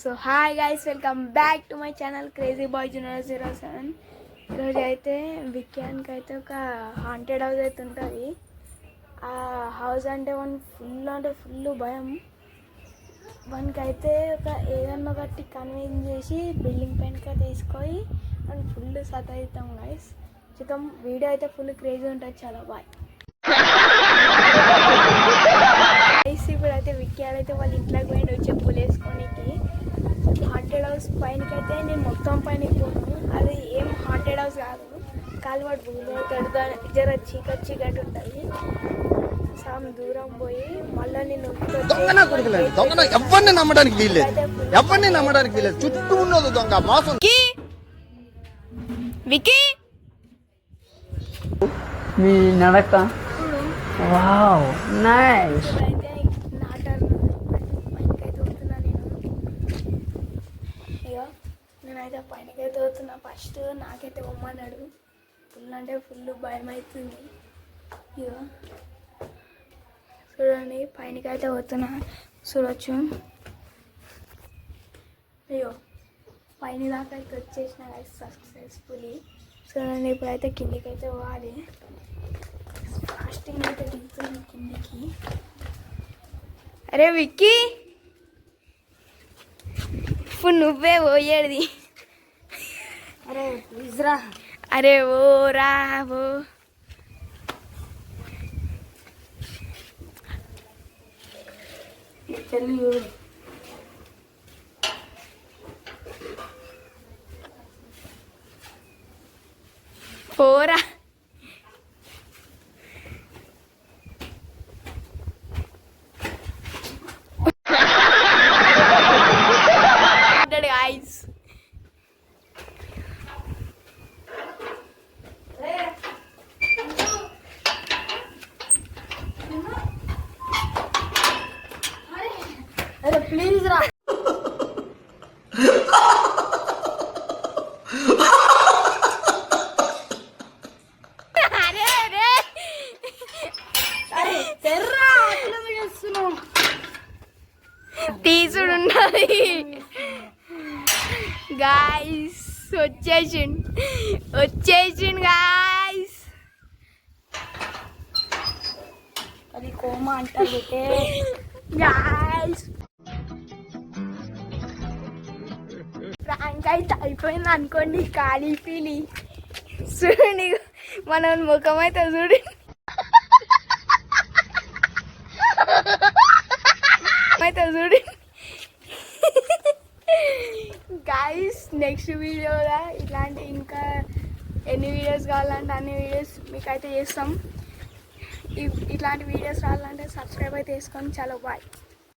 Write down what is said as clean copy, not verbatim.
So hi guys, welcome back to my channel crazy boy 007. ఈరోజు అయితే విక్యాన్కి అయితే ఒక హాంటెడ్ హౌస్ అయితే ఉంటుంది. ఆ హౌస్ అంటే ఫుల్ భయం. వానికైతే ఒక ఏదన్నా ఒకటి కన్విన్స్ చేసి బిల్డింగ్ పైనకి తీసుకొని మనం ఫుల్ సతాయిస్తాం గైస్. చిత్తం వీడియో అయితే ఫుల్ క్రేజీ ఉంటుంది. చాలా బాయ్. ఇప్పుడైతే విక్యాలు అయితే వాళ్ళ ఇంట్లోకి పోయిండు చెప్పులు వేసుకోనికి. హాంటెడ్ హౌస్ పైనకి అయితే నేను మొత్తం పైనకి పోను. అది ఏం హాంటెడ్ హౌస్ కాదు, కాలువాడు జర చీకటి ఉంటుంది. సామ్ దూరం పోయి మళ్ళీ నేను ఎవరిని నమ్మడానికి వీల్లేదు, చుట్టూ ఉన్నది దొంగ మోసం. వికీ మీ నడక వావ్ నైస్. నేనైతే పైనకైతే వస్తున్నా. ఫస్ట్ నాకైతే బొమ్మన్నాడు. ఫుల్ అంటే ఫుల్ భయం అవుతుంది. ఇగో చూడండి, పైనకైతే వస్తున్నా. చూడొచ్చు. అయ్యో పైన దాకా అయితే వచ్చేసిన సక్సెస్ఫుల్లీ. చూడండి, ఇప్పుడైతే కిందికి అయితే పోవాలి. ఫాస్టింగ్ అయితే దిగుతుంది కిందికి. అరే విక్కీ, ఇప్పుడు నువ్వే పోయేది. అరే ప్లీజ్ రా. అరే ఓ రావో. పోరా. guys, అరే ప్లీజ్ రా. తీసుడున్నది గాయస్. వచ్చేసిండు గాయస్. అది కోమా అంటారు గాయస్. ప్రాంక్ అయితే అయిపోయింది అనుకోండి. ఖాళీ ఫీలి చూడండి, మన ముఖం అయితే చూడండి. చూడండి గాయస్, నెక్స్ట్ వీడియోలో ఇట్లాంటి ఇంకా ఎన్ని వీడియోస్ కావాలంటే అన్ని వీడియోస్ మీకు అయితే చేస్తాం. ఇట్లాంటి వీడియోస్ రావాలంటే సబ్స్క్రైబ్ అయితే చేసుకోండి. చాలా బాయ్.